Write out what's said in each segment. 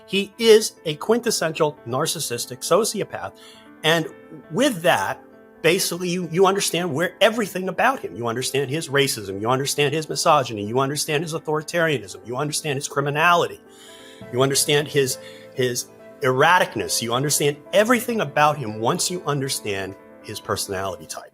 He is a quintessential narcissistic sociopath. And with that, basically, you understand everything about him. You understand his racism. You understand his misogyny. You understand his authoritarianism. You understand his criminality. You understand his erraticness. You understand everything about him once you understand his personality type.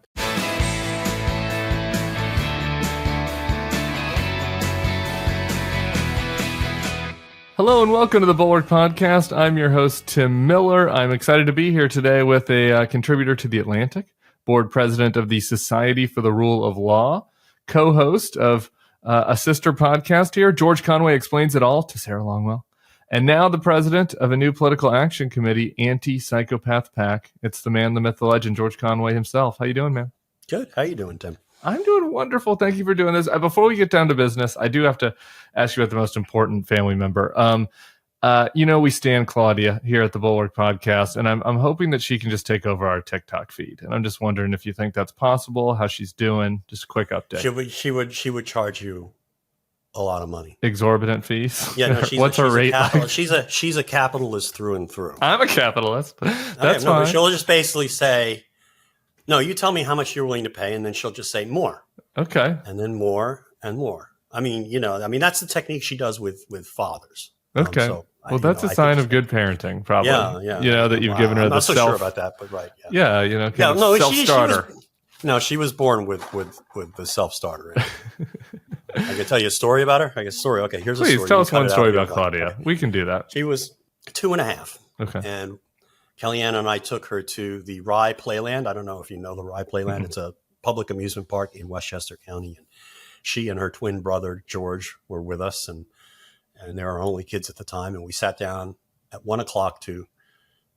Hello and welcome to the Bulwark Podcast. I'm your host, Tim Miller. I'm excited to be here today with a contributor to The Atlantic, board president of the Society for the Rule of Law, co-host of a sister podcast here, George Conway Explains It All, to Sarah Longwell, and now the president of a new political action committee, Anti-Psychopath PAC. It's the man, the myth, the legend, George Conway himself. How you doing, man? Good. How you doing, Tim? I'm doing wonderful. Thank you for doing this. Before we get down to business, I do have to ask you about the most important family member. We stand Claudia here at the Bulwark Podcast, and I'm hoping that she can just take over our TikTok feed. And I'm just wondering if you think that's possible, how she's doing. Just a quick update. She would charge you a lot of money. Exorbitant fees? Yeah, no, what's her rate? Like? She's a capitalist through and through. I'm a capitalist. That's fine. She'll just basically say, no, you tell me how much you're willing to pay, and then she'll just say more. Okay. And then more and more. I mean, that's the technique she does with fathers. Okay. That's a sign of good parenting, probably. Yeah. That you've given her I'm the not so self. sure about that, but right. Yeah. Self-starter. She was born with the self-starter. I can tell you a story about her. Okay, here's a story. Please tell us one story about Claudia. Okay. We can do that. She was 2.5. Okay. And Kellyanne and I took her to the Rye Playland. I don't know if you know the Rye Playland. Mm-hmm. It's a public amusement park in Westchester County. And she and her twin brother, George, were with us. And they were our only kids at the time. And we sat down at 1:00 to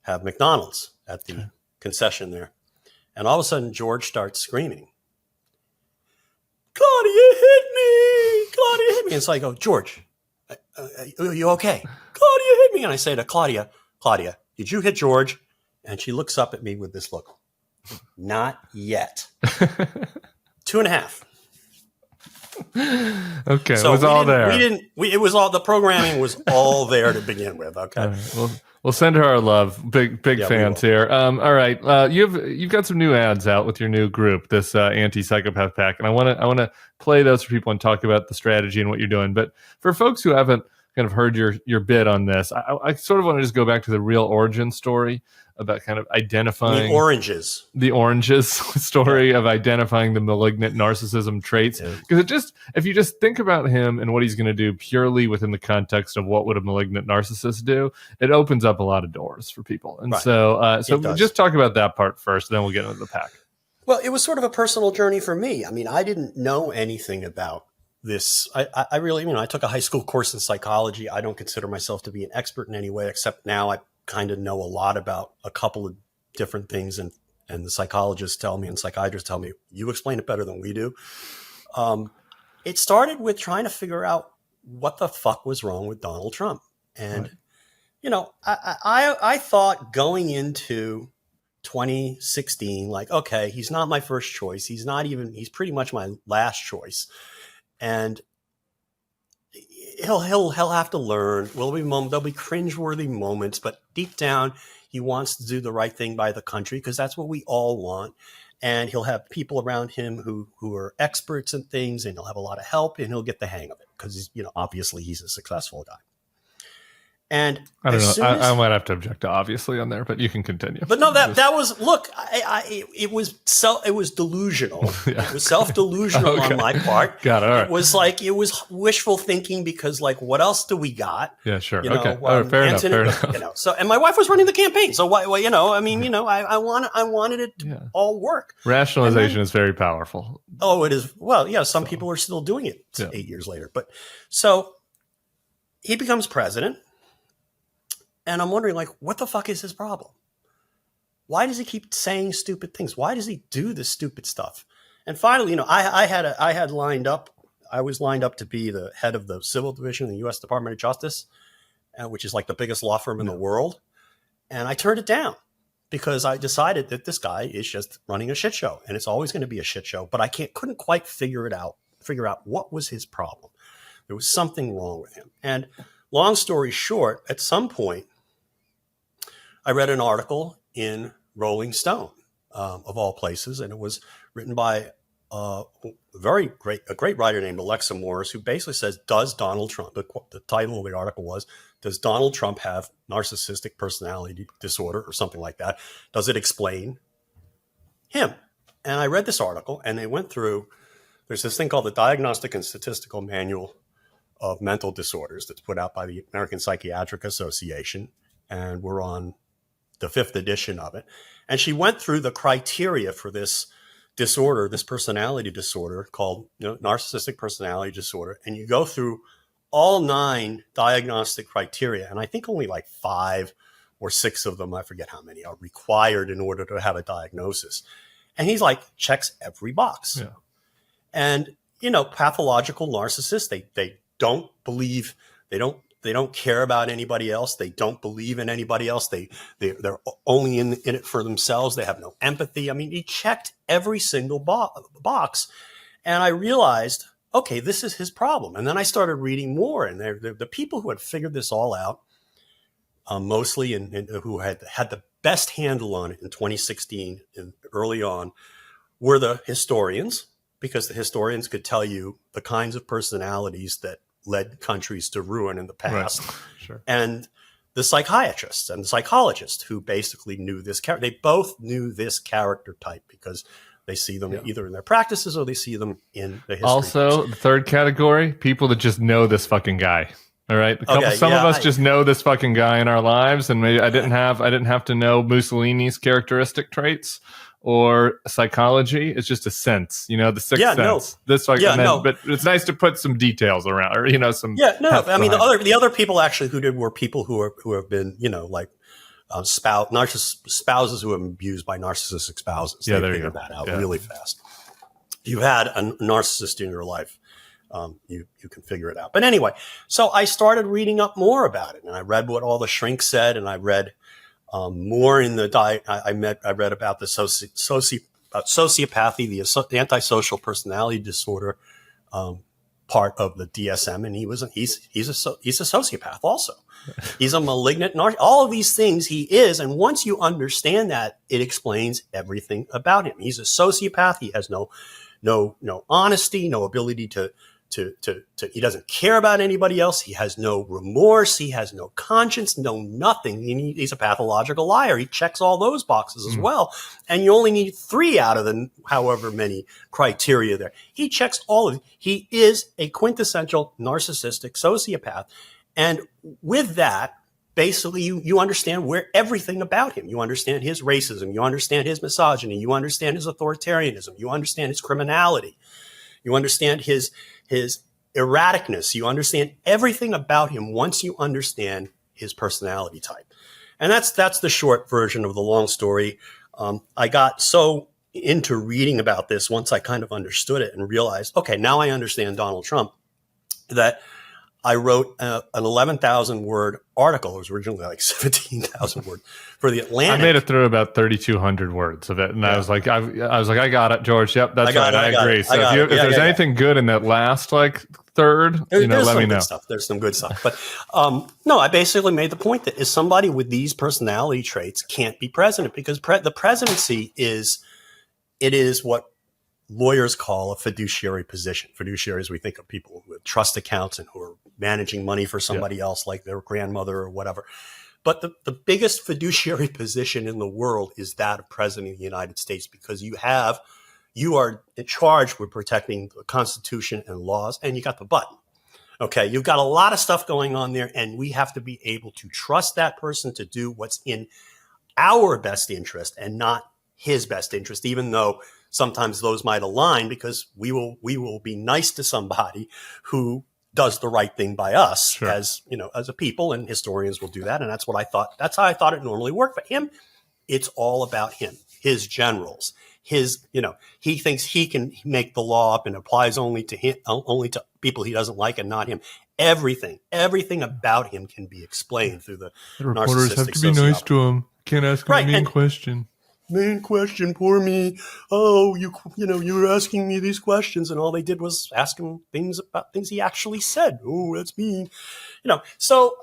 have McDonald's at the concession there. And all of a sudden, George starts screaming, "Claudia hit me! Claudia hit me!" And so I go, "George, are you okay? Claudia hit me." And I say to Claudia, "Did you hit George?" And she looks up at me with this look. Not yet. 2.5. Okay, so it was all there. It was all, the programming was all there to begin with. Okay. Right, we'll send her our love. Big fans here. All right. You've got some new ads out with your new group, this Anti-Psychopath PAC. And I want to play those for people and talk about the strategy and what you're doing. But for folks who haven't kind of heard your bit on this, I sort of want to just go back to the real origin story about kind of identifying the oranges story of identifying the malignant narcissism traits. Because if you just think about him and what he's going to do purely within the context of what would a malignant narcissist do, it opens up a lot of doors for people. And so just talk about that part first, then we'll get into the PAC. Well, it was sort of a personal journey for me. I mean, I didn't know anything about this. I really, I took a high school course in psychology. I don't consider myself to be an expert in any way, except now I kind of know a lot about a couple of different things. And the psychologists tell me and psychiatrists tell me, you explain it better than we do. It started with trying to figure out what the fuck was wrong with Donald Trump. And, I thought going into 2016, like, okay, he's not my first choice. He's pretty much my last choice. And he'll have to learn. There'll be cringeworthy moments, but deep down, he wants to do the right thing by the country because that's what we all want. And he'll have people around him who are experts in things, and he'll have a lot of help, and he'll get the hang of it because obviously he's a successful guy. And I don't know. I might have to object to obviously on there, but you can continue. But no, that was look. It was delusional. Yeah. It was self-delusional on my part. Got it. All right. It was wishful thinking because what else do we got? Yeah, sure. Okay. All right, fair enough. So, and my wife was running the campaign. So why? I wanted it to all work. Rationalization is very powerful. Oh, it is. Well, yeah. Some people are still doing it 8 years later. But so he becomes president. And I'm wondering, what the fuck is his problem? Why does he keep saying stupid things? Why does he do this stupid stuff? And finally, I was lined up to be the head of the civil division in the U.S. Department of Justice, which is like the biggest law firm in the world. And I turned it down because I decided that this guy is just running a shit show, and it's always going to be a shit show. But I couldn't quite figure out what was his problem. There was something wrong with him. And long story short, at some point, I read an article in Rolling Stone, of all places, and it was written by a great writer named Alexa Morris, who basically says, does Donald Trump, the title of the article was, does Donald Trump have narcissistic personality disorder or something like that? Does it explain him? And I read this article, and they went through, there's this thing called the Diagnostic and Statistical Manual of Mental Disorders that's put out by the American Psychiatric Association, and we're on the 5th edition of it. And she went through the criteria for this disorder, this personality disorder called narcissistic personality disorder. And you go through all 9 diagnostic criteria. And I think only like 5 or 6 of them, I forget how many, are required in order to have a diagnosis. And he's like, checks every box. Yeah. And, pathological narcissists, they don't believe, they don't care about anybody else. They don't believe in anybody else. They're only in it for themselves. They have no empathy. I mean, he checked every single box. And I realized, okay, this is his problem. And then I started reading more. And the people who had figured this all out, mostly, and who had the best handle on it in 2016 and early on, were the historians, because the historians could tell you the kinds of personalities that led countries to ruin in the past. Right. Sure. And the psychiatrists and the psychologists who basically knew this character. They both knew this character type because they see them either in their practices or they see them in the history. Also, the third category, people that just know this fucking guy. All right. Some of us just know this fucking guy in our lives, and maybe I didn't have to know Mussolini's characteristic traits or psychology. It's just a sense, the sixth sense. But it's nice to put some details around, or some. Yeah, no. I mean, the other people actually who did were people who have been, spouses who have been abused by narcissistic spouses. Yeah, they figured that out really fast. If you had a narcissist in your life, you can figure it out. But anyway, so I started reading up more about it, and I read what all the shrinks said, and I read more in the I read about the sociopathy, the antisocial personality disorder part of the DSM, and he's a sociopath also. He's a malignant narcissist. All of these things he is, and once you understand that, it explains everything about him. He's a sociopath. He has no honesty, no ability to he doesn't care about anybody else. He has no remorse. He has no conscience, no nothing. He's a pathological liar. He checks all those boxes as well. And you only need 3 out of the however many criteria there. He checks all of it. He is a quintessential narcissistic sociopath. And with that, basically, you understand everything about him. You understand his racism. You understand his misogyny. You understand his authoritarianism. You understand his criminality. You understand his erraticness. You understand everything about him once you understand his personality type. And that's the short version of the long story. I got so into reading about this once I kind of understood it and realized, okay, now I understand Donald Trump, that I wrote an 11,000 word article. It was originally like 17,000 words for the Atlantic. I made it through about 3,200 words of it, and I was like, I got it, George. Yep, that's right. I agree. So if there's anything good in that last third, let me know. There's some good stuff, but no, I basically made the point that somebody with these personality traits can't be president, because the presidency is what lawyers call a fiduciary position. Fiduciaries, we think of people with trust accounts and who are managing money for somebody else, like their grandmother or whatever. But the biggest fiduciary position in the world is that of President of the United States, because you are charged with protecting the Constitution and laws, and you got the button. Okay, you've got a lot of stuff going on there, and we have to be able to trust that person to do what's in our best interest and not his best interest, even though sometimes those might align, because we will be nice to somebody who does the right thing by us, as a people, and historians will do that. And that's how I thought it normally worked. For him, it's all about him, his generals, he thinks he can make the law up and applies only to him, only to people he doesn't like and not him. Everything about him can be explained through the reporters have to be nice to him. Can't ask him a mean question. main question, poor me. Oh, you were asking me these questions, and all they did was ask him things about things he actually said. Oh, that's mean. So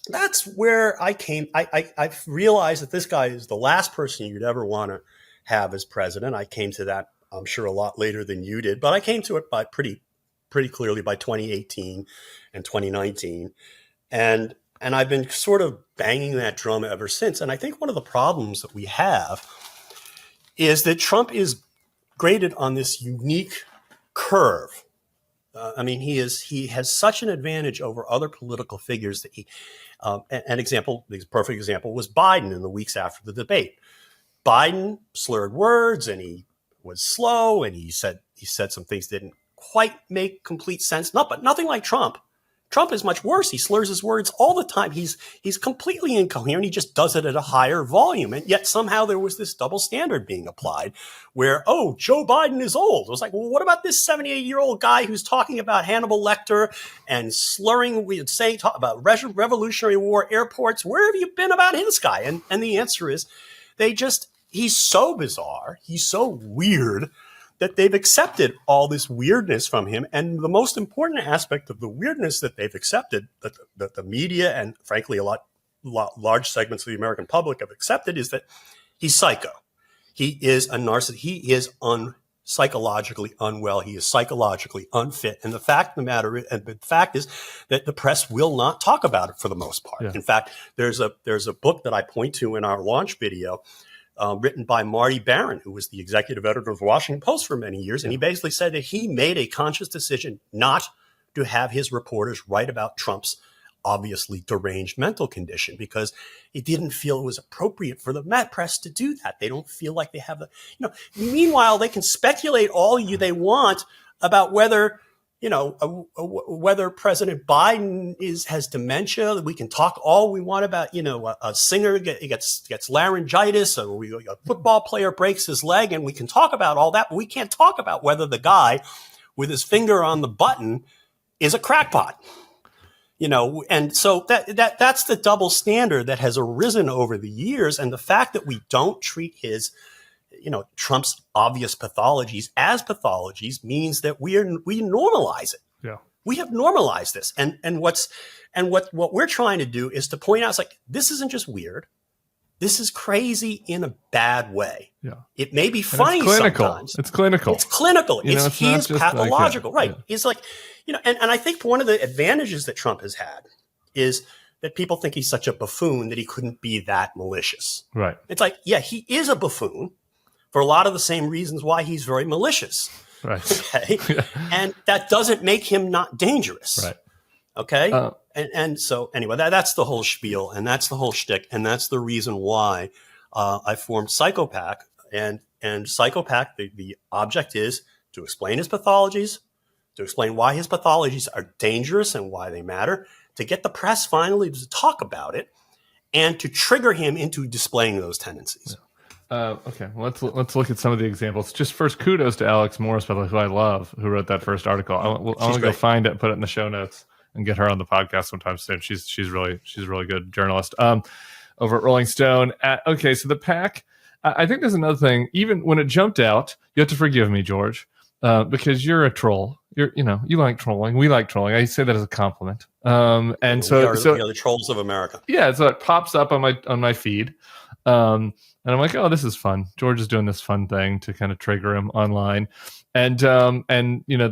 that's where I came. I realized that this guy is the last person you'd ever want to have as president. I came to that, I'm sure, a lot later than you did, but I came to it by pretty clearly by 2018 and 2019. And I've been sort of banging that drum ever since. And I think one of the problems that we have is that Trump is graded on this unique curve. He has such an advantage over other political figures that the perfect example was Biden in the weeks after the debate. Biden slurred words and he was slow and he said some things that didn't quite make complete sense. But nothing like Trump. Trump is much worse. He slurs his words all the time. He's completely incoherent. He just does it at a higher volume. And yet somehow there was this double standard being applied where, oh, Joe Biden is old. It was like, well, what about this 78-year-old guy who's talking about Hannibal Lecter and slurring, talk about Revolutionary War airports? Where have you been about this guy? And the answer is he's so bizarre. He's so weird that they've accepted all this weirdness from him. And the most important aspect of the weirdness that they've accepted, that the media and frankly large segments of the American public have accepted, is that he's psycho. He is a narcissist. He is psychologically unwell. He is psychologically unfit. And the fact is that the press will not talk about it for the most part. Yeah. In fact, there's a book that I point to in our launch video, written by Marty Barron, who was the executive editor of the Washington Post for many years. And he basically said that he made a conscious decision not to have his reporters write about Trump's obviously deranged mental condition because he didn't feel it was appropriate for the press to do that. They don't feel like they have meanwhile, they can speculate all they want about whether President Biden has dementia. We can talk all we want about, a singer gets laryngitis, or a football player breaks his leg, and we can talk about all that, but we can't talk about whether the guy with his finger on the button is a crackpot. And so that's the double standard that has arisen over the years, and the fact that we don't treat Trump's obvious pathologies as pathologies means that we normalize it. Yeah, we have normalized this, and what we're trying to do is to point out, it's like, this isn't just weird. This is crazy in a bad way. Yeah, it may be funny sometimes. It's clinical. It's clinical. He is pathological, right? Yeah. It's like, and I think one of the advantages that Trump has had is that people think he's such a buffoon that he couldn't be that malicious. Right. It's like, yeah, he is a buffoon for a lot of the same reasons why he's very malicious. Right. Okay. Yeah. And that doesn't make him not dangerous. Right. Okay. And so anyway, that's the whole spiel, and that's the whole shtick, and that's the reason why I formed Psychopath. And Psychopath, the object is to explain his pathologies, to explain why his pathologies are dangerous and why they matter, to get the press finally to talk about it, and to trigger him into displaying those tendencies. Yeah. Okay, well, let's look at some of the examples. Just first, kudos to Alex Morris, by the way, who I love, who wrote that first article. I want to go find it, put it in the show notes, and get her on the podcast sometime soon. She's really good journalist. Over at Rolling Stone. Okay, so the pack. I think there's another thing. Even when it jumped out, you have to forgive me, George, because you're a troll. You like trolling. We like trolling. I say that as a compliment. And we are the trolls of America. Yeah, so it pops up on my feed. And I'm like, oh, this is fun. George is doing this fun thing to kind of trigger him online. And then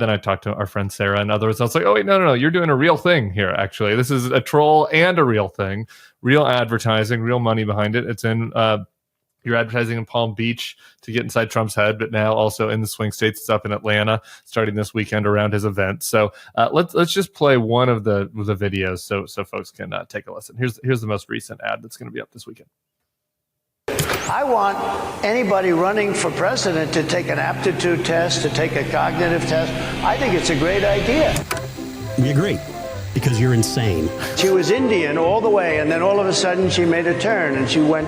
I talked to our friend Sarah and others. I was like, oh, wait, no, you're doing a real thing here, actually. This is a troll and a real thing. Real advertising, real money behind it. It's in you're advertising in Palm Beach to get inside Trump's head, but now also in the swing states. It's up in Atlanta starting this weekend around his event. So let's just play one of the videos so folks can take a listen. Here's the most recent ad that's going to be up this weekend. I want anybody running for president to take an aptitude test, to take a cognitive test. I think it's a great idea. We agree, because you're insane. She was Indian all the way, and then all of a sudden she made a turn, and she went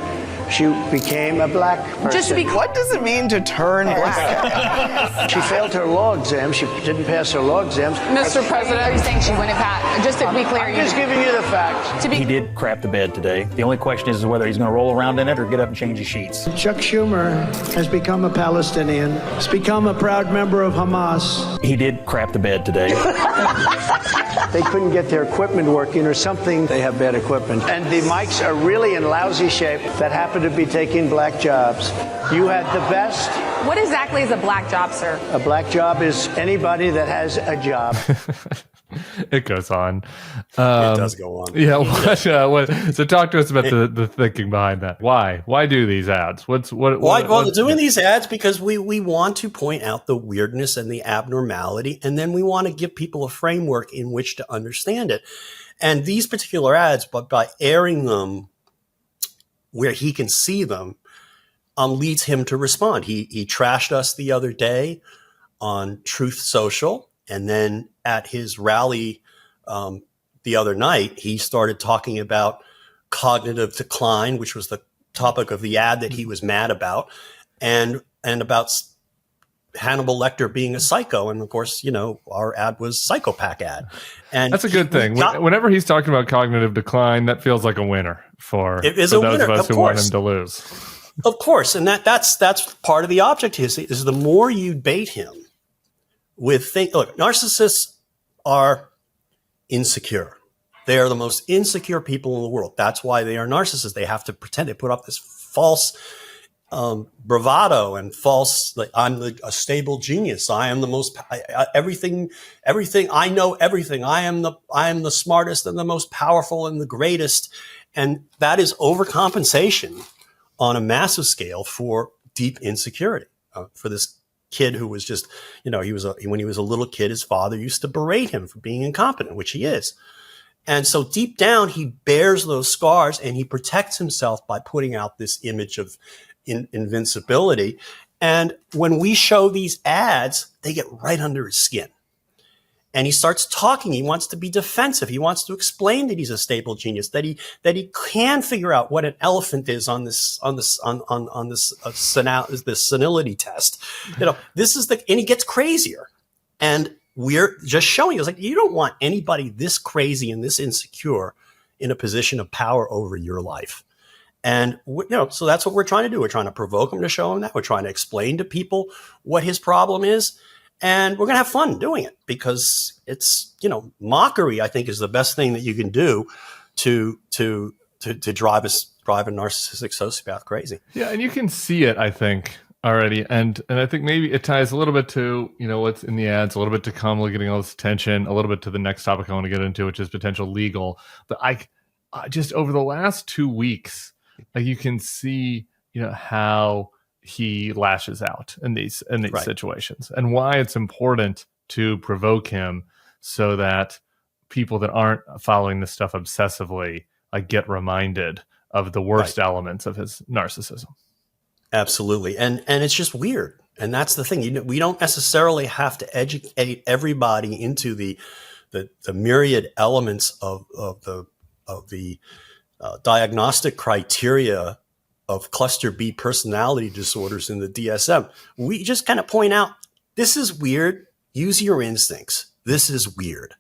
She became a black person. What does it mean to turn black? She failed her law exam. She didn't pass her law exams. Mr. President, are you saying she wouldn't pass? Just to be clear, I'm just giving you the facts. He did crap the bed today. The only question is whether he's going to roll around in it or get up and change his sheets. Chuck Schumer has become a Palestinian. He's become a proud member of Hamas. He did crap the bed today. They couldn't get their equipment working or something. They have bad equipment. And the mics are really in lousy shape that happen to be taking black jobs. You had the best. What exactly is a black job, sir? A black job is anybody that has a job. It goes on. It does go on. Yeah. So talk to us about the thinking behind that. Why do these ads? Well, doing these ads because we want to point out the weirdness and the abnormality, and then we want to give people a framework in which to understand it. And these particular ads, but by airing them where he can see them, leads him to respond. He trashed us the other day on Truth Social. And then at his rally the other night, he started talking about cognitive decline, which was the topic of the ad that he was mad about, and about Hannibal Lecter being a psycho. And of course, our ad was Psychopath ad. And that's a good thing. Whenever he's talking about cognitive decline, that feels like a winner for those of us who want him to lose. Of course. And that's part of the object is the more you bait him with look, narcissists are insecure. They are the most insecure people in the world. That's why they are narcissists. They have to pretend. They put up this false bravado and false, like, I'm a stable genius. I am the most everything. I know everything. I am the smartest and the most powerful and the greatest. And that is overcompensation on a massive scale for deep insecurity for this kid who was just, when he was a little kid, his father used to berate him for being incompetent, which he is. And so deep down, he bears those scars and he protects himself by putting out this image of invincibility. And when we show these ads, they get right under his skin. And he starts talking. He wants to be defensive. He wants to explain that he's a stable genius, that he can figure out what an elephant is on this senility test. This is and he gets crazier. And we're just showing you, you don't want anybody this crazy and this insecure in a position of power over your life. And, so that's what we're trying to do. We're trying to provoke him to show him that. We're trying to explain to people what his problem is. And we're going to have fun doing it because it's, mockery, I think, is the best thing that you can do to drive a narcissistic sociopath crazy. Yeah. And you can see it, I think, already. And I think maybe it ties a little bit to, what's in the ads, a little bit to Kamala getting all this attention, a little bit to the next topic I want to get into, which is potential legal. But I just over the last 2 weeks, you can see, how he lashes out in these right. situations, and why it's important to provoke him so that people that aren't following this stuff obsessively get reminded of the worst right. elements of his narcissism. Absolutely. And it's just weird. And that's the thing. We don't necessarily have to educate everybody into the myriad elements of the diagnostic criteria of cluster B personality disorders in the DSM. We just kind of point out, this is weird. Use your instincts. This is weird.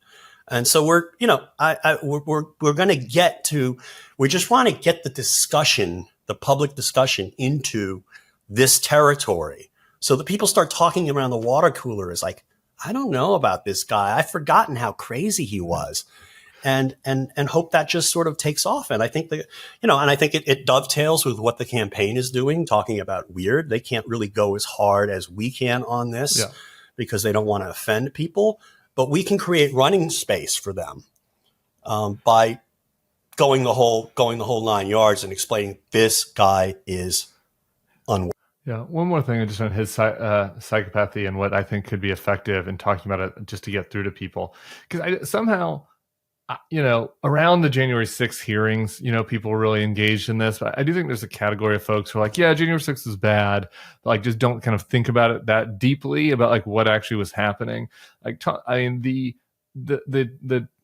And so we're going to get to, we just want to get the discussion, the public discussion into this territory so that people start talking around the water cooler is like, I don't know about this guy. I've forgotten how crazy he was. And hope that just sort of takes off. And I think it dovetails with what the campaign is doing, talking about weird. They can't really go as hard as we can on this because they don't want to offend people, but we can create running space for them by going the whole 9 yards and explaining this guy is unwell. Yeah. One more thing just on his psychopathy and what I think could be effective in talking about it just to get through to people. Because somehow, around the January 6th hearings, people were really engaged in this. But I do think there's a category of folks who are like, yeah, January 6th is bad, but just don't kind of think about it that deeply about what actually was happening. The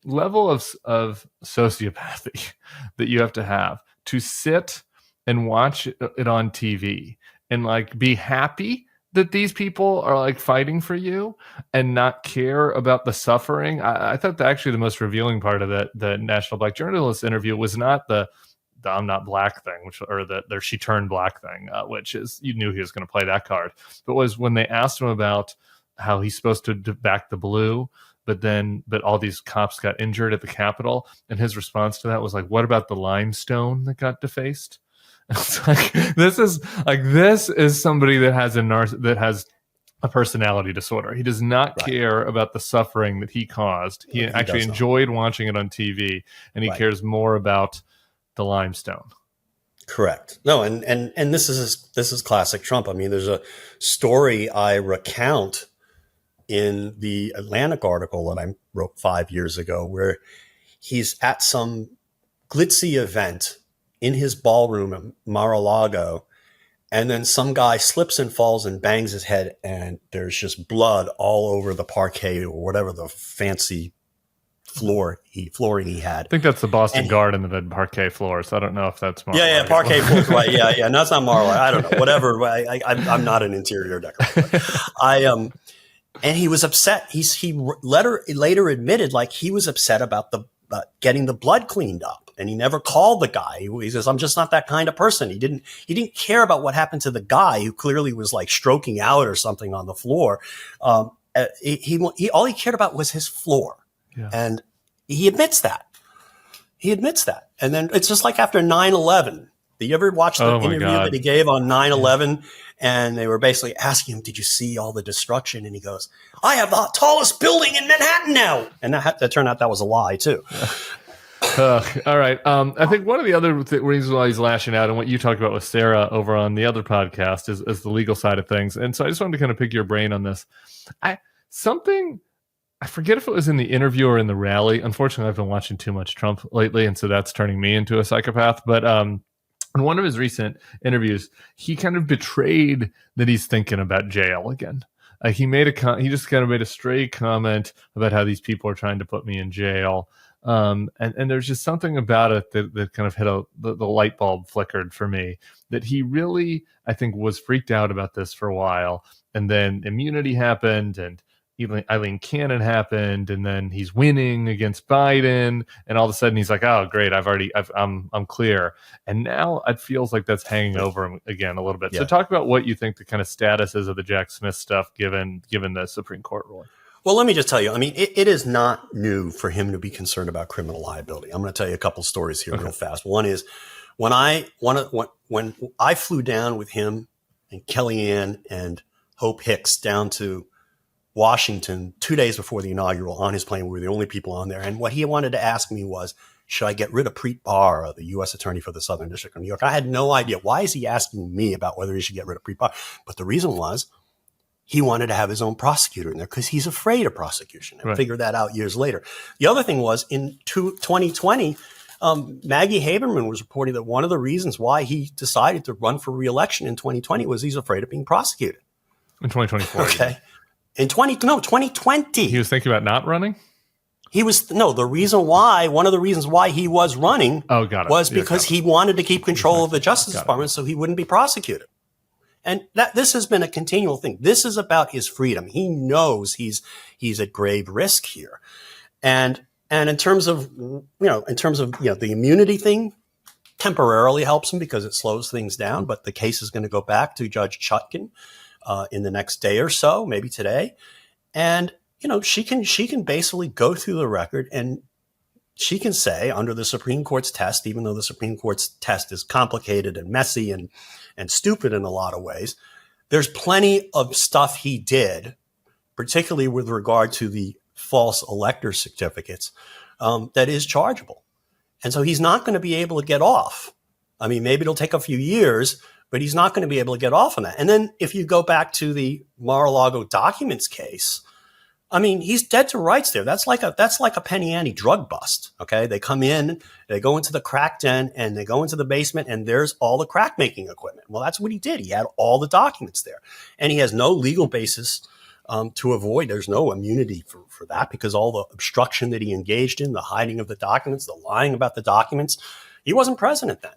level of sociopathy that you have to sit and watch it on TV and like be happy that these people are like fighting for you and not care about the suffering. I thought that actually the most revealing part of the National Black Journalist interview was not the I'm not black thing, or the she turned black thing, which is, you knew he was going to play that card, but was when they asked him about how he's supposed to back the blue, but all these cops got injured at the Capitol, and his response to that was like, what about the limestone that got defaced? It's like, this is somebody that has a personality disorder. He does not care about the suffering that he caused. He actually enjoyed watching it on TV, and he cares more about the limestone. Correct. No, and this is classic Trump. I mean, there's a story I recount in the Atlantic article that I wrote 5 years ago, where he's at some glitzy event in his ballroom at Mar-a-Lago, and then some guy slips and falls and bangs his head, and there's just blood all over the parquet or whatever the fancy flooring he had. I think that's the Boston Garden that had parquet floors. I don't know if that's Mar-a-Lago. Yeah, parquet floors. Right. Yeah. No, it's not Mar-a-Lago. I don't know. Whatever. I'm not an interior decorator. And he was upset. He later admitted, like, he was upset about getting the blood cleaned up. And he never called the guy. He says, I'm just not that kind of person. He didn't care about what happened to the guy who clearly was like stroking out or something on the floor. All he cared about was his floor. Yeah. And he admits that. And then it's just like after 9/11. Did you ever watch the interview that he gave on 9/11? And they were basically asking him, did you see all the destruction? And he goes, I have the tallest building in Manhattan now. And that turned out that was a lie too. All right. I think one of the other reasons why he's lashing out, and what you talked about with Sarah over on the other podcast, is the legal side of things. And so I just wanted to kind of pick your brain on this. I forget if it was in the interview or in the rally. Unfortunately, I've been watching too much Trump lately, and so that's turning me into a psychopath. But in one of his recent interviews, he kind of betrayed that he's thinking about jail again. He just kind of made a stray comment about how these people are trying to put me in jail. And there's just something about it that kind of hit the light bulb flickered for me, that he really, I think, was freaked out about this for a while. And then immunity happened, and Eileen Cannon happened, and then he's winning against Biden, and all of a sudden he's like, "Oh, great! I'm clear." And now it feels like that's hanging over him again a little bit. Yeah. So, talk about what you think the kind of status is of the Jack Smith stuff, given the Supreme Court ruling. Well, let me just tell you. I mean, it is not new for him to be concerned about criminal liability. I'm going to tell you a couple stories here real fast. One is when I flew down with him and Kellyanne and Hope Hicks down to Washington 2 days before the inaugural on his plane. We were the only people on there. And what he wanted to ask me was, should I get rid of Preet Bharara, the U.S. Attorney for the Southern District of New York? I had no idea. Why is he asking me about whether he should get rid of Preet Bharara? But the reason was he wanted to have his own prosecutor in there because he's afraid of prosecution. And figured that out years later. The other thing was in 2020, Maggie Haberman was reporting that one of the reasons why he decided to run for re-election in 2020 was he's afraid of being prosecuted. In 2024. Okay. In 2020. He was thinking about not running? One of the reasons why he was running was because he wanted to keep control of the Justice Department so he wouldn't be prosecuted. And this has been a continual thing. This is about his freedom. He knows he's at grave risk here. And in terms of the immunity thing, temporarily helps him because it slows things down, but the case is going to go back to Judge Chutkan in the next day or so, maybe today. And, she can basically go through the record and she can say under the Supreme Court's test, even though the Supreme Court's test is complicated and messy and stupid in a lot of ways, there's plenty of stuff he did, particularly with regard to the false elector certificates, that is chargeable. And so he's not going to be able to get off. I mean, maybe it'll take a few years, but he's not going to be able to get off on that. And then if you go back to the Mar-a-Lago documents case, I mean, he's dead to rights there. That's like a penny ante drug bust. Okay. They come in, they go into the crack den and they go into the basement and there's all the crack making equipment. Well, that's what he did. He had all the documents there and he has no legal basis to avoid. There's no immunity for that because all the obstruction that he engaged in, the hiding of the documents, the lying about the documents, he wasn't president then.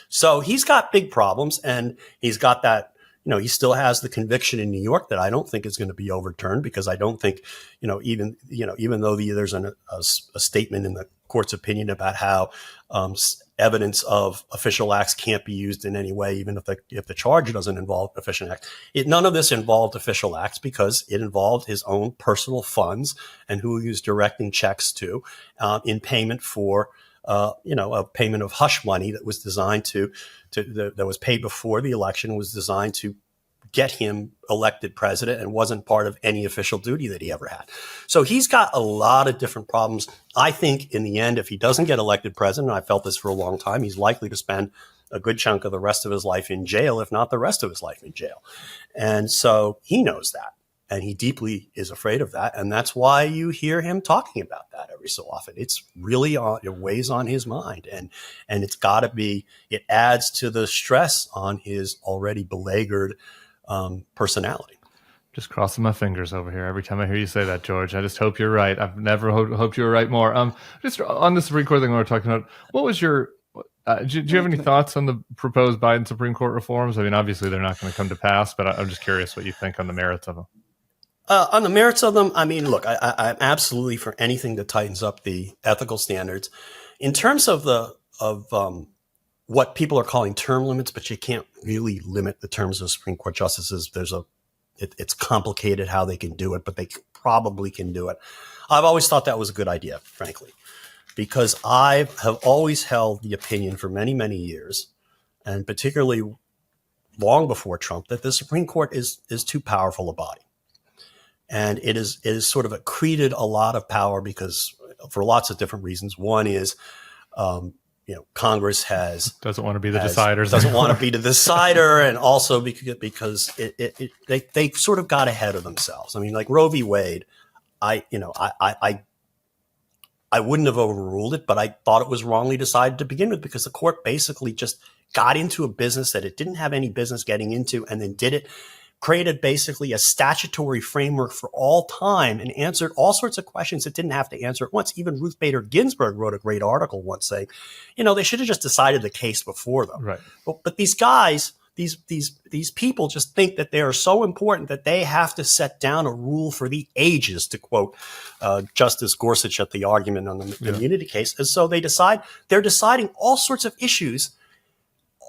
So he's got big problems, and he's got that, he still has the conviction in New York that I don't think is going to be overturned, because I don't think, even though there's a statement in the court's opinion about how evidence of official acts can't be used in any way, even if the charge doesn't involve official acts. None of this involved official acts, because it involved his own personal funds and who he was directing checks to in payment for a payment of hush money that was designed that was paid before the election, was designed to get him elected president, and wasn't part of any official duty that he ever had. So he's got a lot of different problems. I think in the end, if he doesn't get elected president, and I felt this for a long time, he's likely to spend a good chunk of the rest of his life in jail, if not the rest of his life in jail. And so he knows that. And he deeply is afraid of that. And that's why you hear him talking about that every so often. It's really it weighs on his mind. And it's got to be, it adds to the stress on his already beleaguered personality. Just crossing my fingers over here every time I hear you say that, George. I just hope you're right. I've never hoped you were right more. Just on the Supreme Court thing we were talking about, what was your... do you have any thoughts on the proposed Biden Supreme Court reforms? I mean, obviously they're not going to come to pass, but I'm just curious what you think on the merits of them. On the merits of them, I mean, look, I'm absolutely for anything that tightens up the ethical standards. In terms of what people are calling term limits, but you can't really limit the terms of Supreme Court justices. It's complicated how they can do it, but they probably can do it. I've always thought that was a good idea, frankly, because I have always held the opinion for many, many years, and particularly long before Trump, that the Supreme Court is too powerful a body. And it is sort of accreted a lot of power because for lots of different reasons. One is, Congress doesn't want to be the deciders, doesn't want to be the decider. And also because they sort of got ahead of themselves. I mean, like Roe v. Wade, I wouldn't have overruled it, but I thought it was wrongly decided to begin with, because the court basically just got into a business that it didn't have any business getting into, and then created basically a statutory framework for all time, and answered all sorts of questions it didn't have to answer at once. Even Ruth Bader Ginsburg wrote a great article once saying, they should have just decided the case before them. Right. But these guys, these people just think that they are so important that they have to set down a rule for the ages, to quote Justice Gorsuch at the argument on the immunity case. And so they're deciding all sorts of issues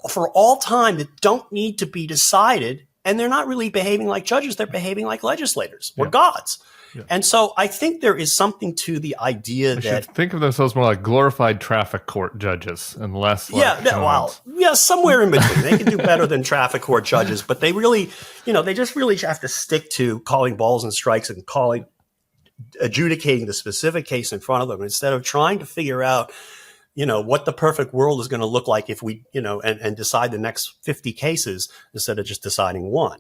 for all time that don't need to be decided. And they're not really behaving like judges. They're behaving like legislators or gods. Yeah. And so I think there is something to the idea they that should think of themselves more like glorified traffic court judges and less like somewhere in between. They can do better than traffic court judges, but they really, they just really have to stick to calling balls and strikes and adjudicating the specific case in front of them, instead of trying to figure out what the perfect world is going to look like if we, and decide the next 50 cases instead of just deciding one.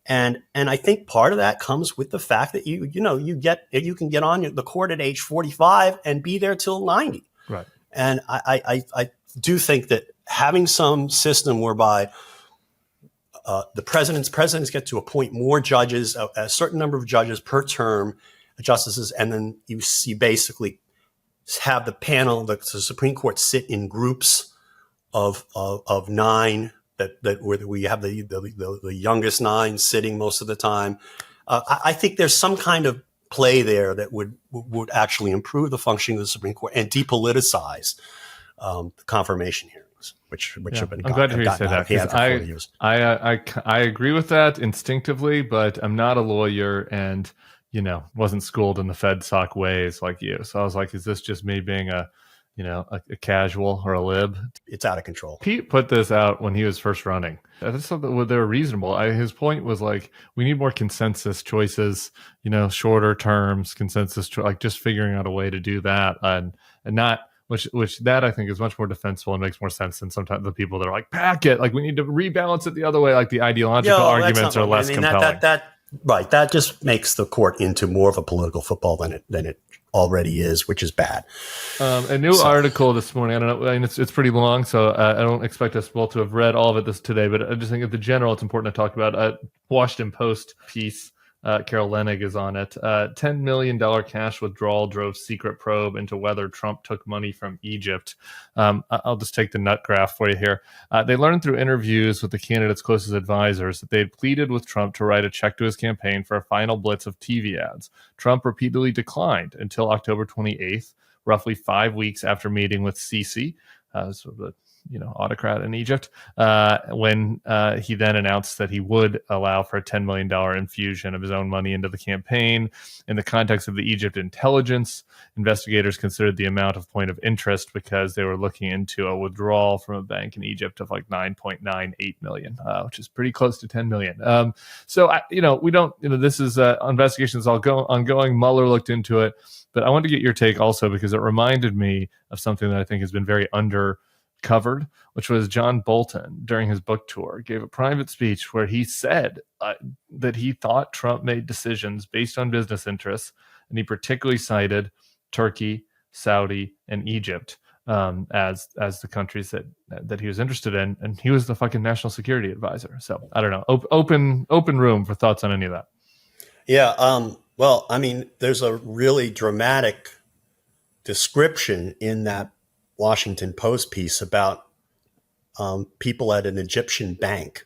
And I think part of that comes with the fact that you can get on the court at age 45 and be there till 90. Right. And I do think that having some system whereby the presidents get to appoint more judges, a certain number of judges per term, justices, and then you basically have the panel, the Supreme Court sit in groups of 9 that where we have the youngest 9 sitting most of the time. I think there's some kind of play there that would actually improve the functioning of the Supreme Court and depoliticize the confirmation hearings, which have been. I'm glad to hear you say that, because I agree with that instinctively, but I'm not a lawyer and wasn't schooled in the FedSoc ways like you. So I was like, is this just me being a casual or a lib? It's out of control. Pete put this out when he was first running. I just thought that they were reasonable. His point was like, we need more consensus choices, shorter terms, consensus, like just figuring out a way to do that and not, which that I think is much more defensible and makes more sense than sometimes the people that are like, pack it, like we need to rebalance it the other way, like the ideological arguments are less compelling. Right. That just makes the court into more of a political football than it already is, which is bad. A new article this morning. I don't know. I mean, it's pretty long, so I don't expect us both to have read all of it today. But I just think at the general, it's important to talk about a Washington Post piece Carol Lenig is on it. $10 million cash withdrawal drove secret probe into whether Trump took money from Egypt. I'll just take the nut graph for you here. They learned through interviews with the candidate's closest advisors that they had pleaded with Trump to write a check to his campaign for a final blitz of TV ads. Trump repeatedly declined until October 28th, roughly 5 weeks after meeting with Sisi, sort of the autocrat in Egypt, when he then announced that he would allow for a $10 million infusion of his own money into the campaign. In the context of the Egypt intelligence, investigators considered the amount of point of interest because they were looking into a withdrawal from a bank in Egypt of like $9.98 million, which is pretty close to $10 million. We don't, this is investigations ongoing. Mueller looked into it, but I wanted to get your take also because it reminded me of something that I think has been very covered, which was John Bolton during his book tour gave a private speech where he said that he thought Trump made decisions based on business interests, and he particularly cited Turkey, Saudi, and Egypt as the countries that he was interested in, and he was the fucking national security advisor. So I don't know, open room for thoughts on any of that. Yeah. Well, I mean, there's a really dramatic description in that Washington Post piece about people at an Egyptian bank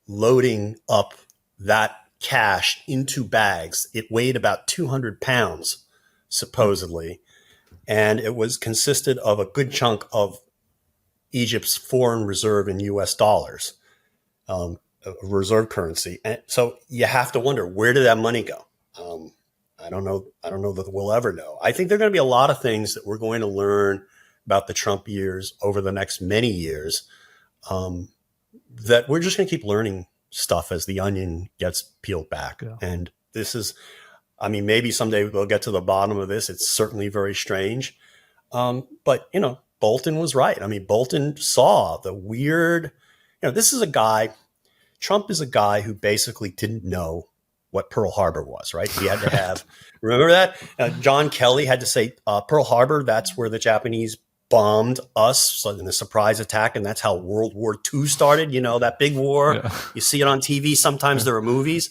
loading up that cash into bags. It weighed about 200 pounds, supposedly, and it was consisted of a good chunk of Egypt's foreign reserve in U.S. dollars, reserve currency. And so you have to wonder, where did that money go? I don't know that we'll ever know. I think there are going to be a lot of things that we're going to learn about the Trump years over the next many years, that we're just going to keep learning stuff as the onion gets peeled back. Yeah. And this is, maybe someday we'll get to the bottom of this. It's certainly very strange. But, Bolton was right. Bolton saw the weird, this is a guy, Trump is a guy who basically didn't know what Pearl Harbor was, right? He had to have, remember that? John Kelly had to say, Pearl Harbor, that's where the Japanese bombed us in a surprise attack, and that's how World War II started. That big war. Yeah. You see it on TV. Sometimes there are movies,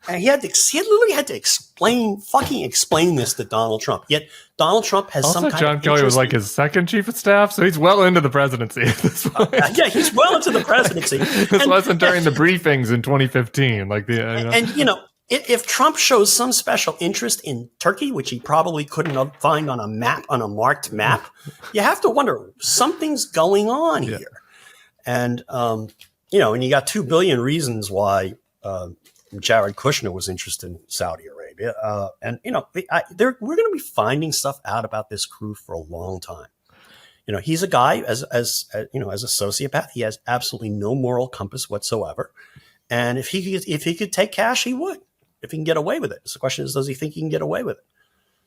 and he literally had to explain this to Donald Trump. Yet Donald Trump has also, some kind John of Kelly was like his second chief of staff, so he's well into the presidency at this point. Yeah, he's well into the presidency. This wasn't during the briefings in 2015, If Trump shows some special interest in Turkey, which he probably couldn't find on a marked map, you have to wonder, something's going on here. And, and you got 2 billion reasons why Jared Kushner was interested in Saudi Arabia. We're going to be finding stuff out about this crew for a long time. He's a guy, as a sociopath, he has absolutely no moral compass whatsoever. And if he could take cash, he would. If he can get away with it. So the question is, does he think he can get away with it?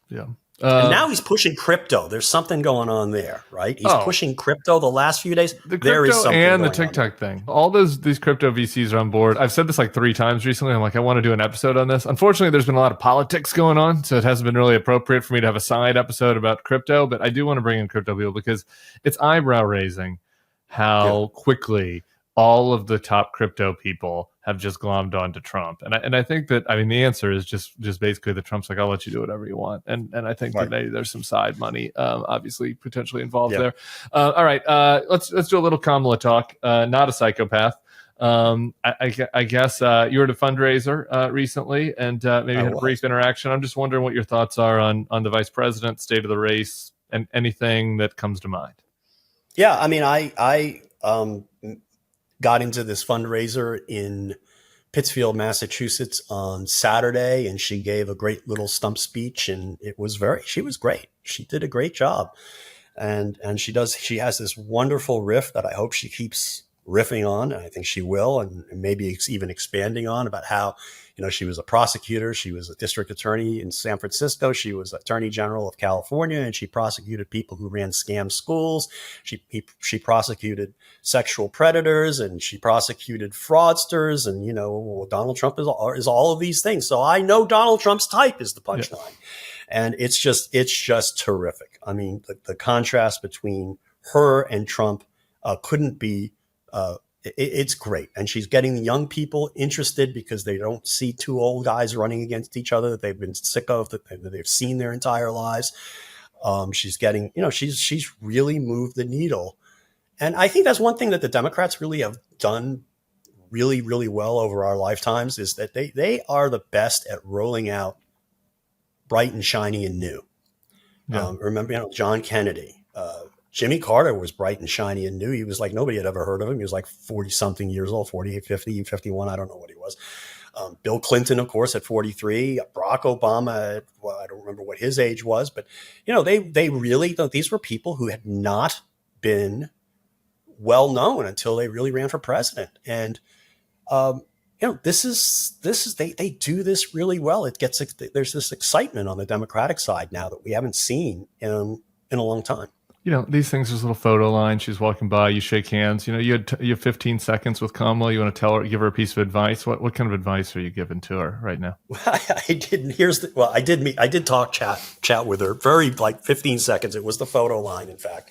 Yeah. And now he's pushing crypto. There's something going on there, right? He's pushing crypto the last few days. The crypto and the TikTok thing. All these crypto VCs are on board. I've said this like 3 times recently. I'm like, I want to do an episode on this. Unfortunately, there's been a lot of politics going on, so it hasn't been really appropriate for me to have a side episode about crypto. But I do want to bring in crypto people because it's eyebrow raising how quickly all of the top crypto people have just glommed onto Trump. And I think that, the answer is just basically that Trump's like, I'll let you do whatever you want. And I think that there's some side money, obviously potentially involved there. All right. Let's do a little Kamala talk. Not a psychopath. I guess you were at a fundraiser recently and maybe had a brief interaction. I'm just wondering what your thoughts are on the vice president, state of the race, and anything that comes to mind. Yeah. I got into this fundraiser in Pittsfield, Massachusetts on Saturday, and she gave a great little stump speech, and she was great. She did a great job. And she has this wonderful riff that I hope she keeps riffing on, and I think she will, and maybe even expanding on about how, she was a prosecutor. She was a district attorney in San Francisco. She was attorney general of California, and she prosecuted people who ran scam schools. She prosecuted sexual predators, and she prosecuted fraudsters. And, Donald Trump is all of these things. So I know Donald Trump's type is the punchline. Yeah. And it's just terrific. The contrast between her and Trump couldn't be It's great. And she's getting the young people interested because they don't see two old guys running against each other that they've been sick of, that they've seen their entire lives. She's getting, she's really moved the needle. And I think that's one thing that the Democrats really have done really, really well over our lifetimes, is that they are the best at rolling out bright and shiny and new. Yeah. Remember, John Kennedy, Jimmy Carter was bright and shiny and new. He was like, nobody had ever heard of him. He was like 40 something years old, 48, 50, 51. I don't know what he was. Bill Clinton, of course, at 43, Barack Obama, I don't remember what his age was, but they really, these were people who had not been well known until they really ran for president. And, this is they do this really well. There's this excitement on the Democratic side now that we haven't seen in a long time. These things, there's a little photo line. She's walking by, you shake hands. You have 15 seconds with Kamala. You want to give her a piece of advice. What kind of advice are you giving to her right now? I didn't. I did chat with her. Very 15 seconds. It was the photo line, in fact.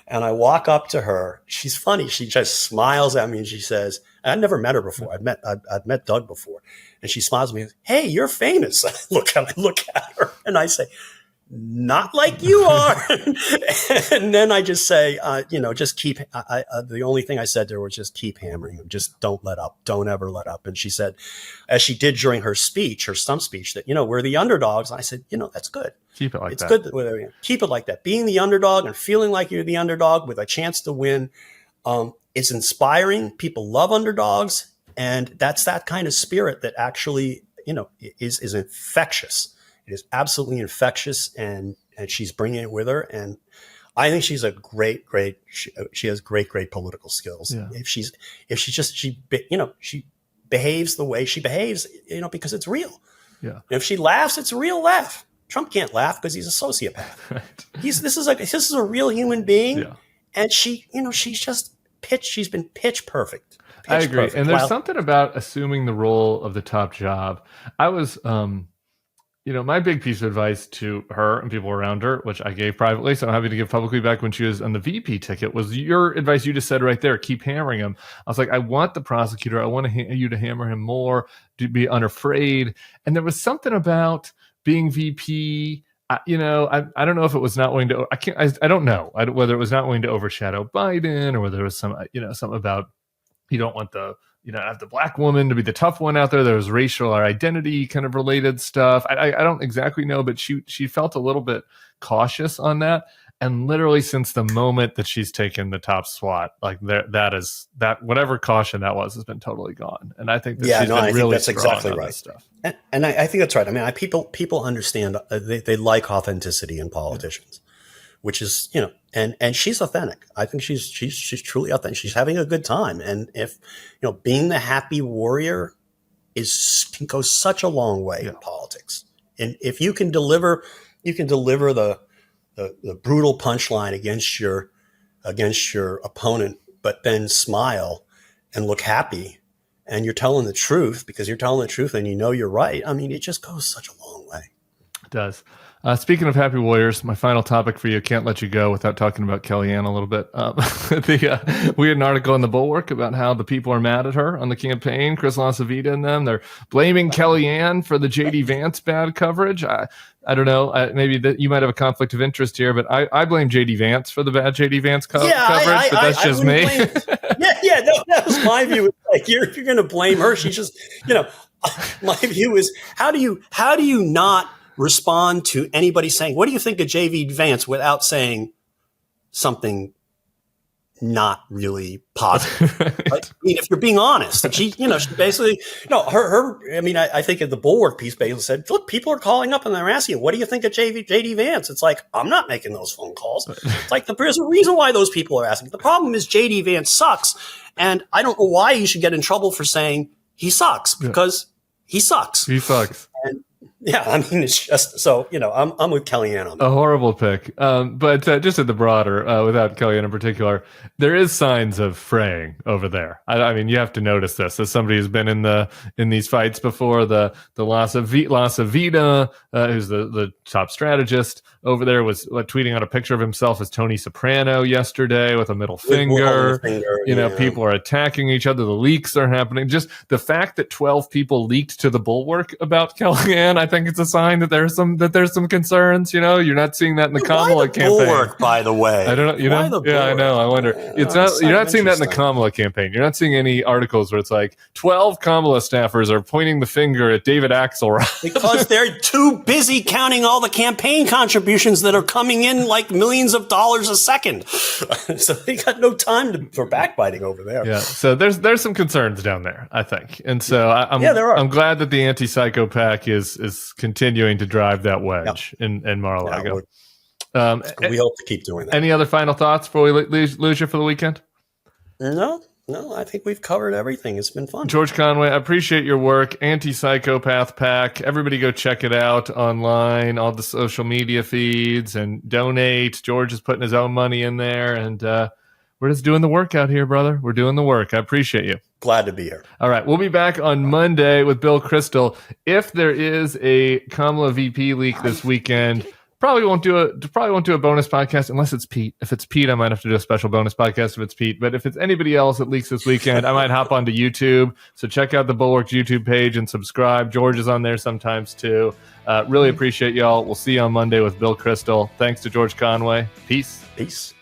And I walk up to her. She's funny. She just smiles at me and she says, I'd never met her before. I'd met Doug before. And she smiles at me. Hey, you're famous. I look at her and I say, not like you are. And then I just say, just keep, the only thing I said to her was just keep hammering him. Just don't let up. Don't ever let up. And she said, as she did during her stump speech, that, we're the underdogs. And I said, that's good. Keep it like that. It's good. Keep it like that. Being the underdog and feeling like you're the underdog with a chance to win. It's inspiring. People love underdogs. And that's that kind of spirit that actually, is infectious. It is absolutely infectious, and she's bringing it with her. And I think she's a great, she has great political skills. Yeah. She behaves the way she behaves, because it's real. Yeah. And if she laughs, it's a real laugh. Trump can't laugh because he's a sociopath. Right. This is a real human being. Yeah. And she's been pitch perfect. I agree. Perfect. And there's something about assuming the role of the top job. I was, my big piece of advice to her and people around her, which I gave privately, so I'm happy to give publicly back when she was on the VP ticket, was your advice you just said right there, keep hammering him. I was like, I want the prosecutor, I want you to hammer him more, to be unafraid. And there was something about being VP, I don't know if it was not willing to, I don't know whether it was not willing to overshadow Biden, or whether there was some, something about, you don't want have the black woman to be the tough one out there. There was racial or identity kind of related stuff. I don't exactly know, but she felt a little bit cautious on that. And literally since the moment that she's taken the top SWAT, that whatever caution that was has been totally gone. And I think that she's been really strong exactly on right. This stuff. And I think that's right. I mean, people understand they like authenticity in politicians. Which is, and she's authentic. I think she's truly authentic. She's having a good time. And if, being the happy warrior can go such a long way in politics. And if you can deliver the brutal punchline against your opponent, but then smile and look happy, and you're telling the truth because you're telling the truth and you're right. I mean, it just goes such a long way. It does. Speaking of happy warriors, my final topic for you, can't let you go without talking about Kellyanne a little bit. We had an article in the Bulwark about how the people are mad at her on the campaign, Chris LaCivita and them. They're blaming Kellyanne for the J.D. Vance bad coverage. I don't know. Maybe that you might have a conflict of interest here, but I blame J.D. Vance for the bad J.D. Vance coverage, but that's just me. No, that was my view. Like, if you're going to blame her, she's just, my view is, how do you not respond to anybody saying, what do you think of J.D. Vance, without saying something not really positive? Right? I mean, if you're being honest, and she basically, I think in the Bulwark piece, basically said, look, people are calling up and they're asking, what do you think of J.D. Vance? It's like, I'm not making those phone calls. It's like, there's a reason why those people are asking. The problem is J.D. Vance sucks. And I don't know why you should get in trouble for saying he sucks, because he sucks. He sucks. Yeah, I mean, it's just so, I'm with Kellyanne on that. A horrible pick. But just at the broader, without Kellyanne in particular, there is signs of fraying over there. I mean, you have to notice this as somebody who's been in these fights before. The Lassa Vida, who's the top strategist over there, was tweeting out a picture of himself as Tony Soprano yesterday with a middle finger. People are attacking each other. The leaks are happening. Just the fact that 12 people leaked to the Bulwark about Kellyanne, I think it's a sign that there's some concerns. You're not seeing that in the Kamala campaign. Bulwark, by the way. I don't know. Yeah, I know. I wonder. You're not seeing that in the Kamala campaign. You're not seeing any articles where it's like 12 Kamala staffers are pointing the finger at David Axelrod because they're too busy counting all the campaign contributions that are coming in like millions of dollars a second. So they got no time for backbiting over there. Yeah. So there's some concerns down there, I think, and so there are. I'm glad that the Anti-Psychopath is continuing to drive that wedge in Mar-a-Lago. We hope to keep doing that. Any other final thoughts before we lose you for the weekend? No, I think we've covered everything. It's been fun. George Conway, I appreciate your work. Anti-Psychopath Pack. Everybody go check it out online, all the social media feeds, and donate. George is putting his own money in there, and we're just doing the work out here, brother. We're doing the work. I appreciate you. Glad to be here. All right. We'll be back on Monday with Bill Kristol. If there is a Kamala VP leak this weekend, probably won't do a bonus podcast unless it's Pete. If it's Pete, I might have to do a special bonus podcast if it's Pete. But if it's anybody else that leaks this weekend, I might hop onto YouTube. So check out the Bulwark YouTube page and subscribe. George is on there sometimes too. Really appreciate y'all. We'll see you on Monday with Bill Kristol. Thanks to George Conway. Peace.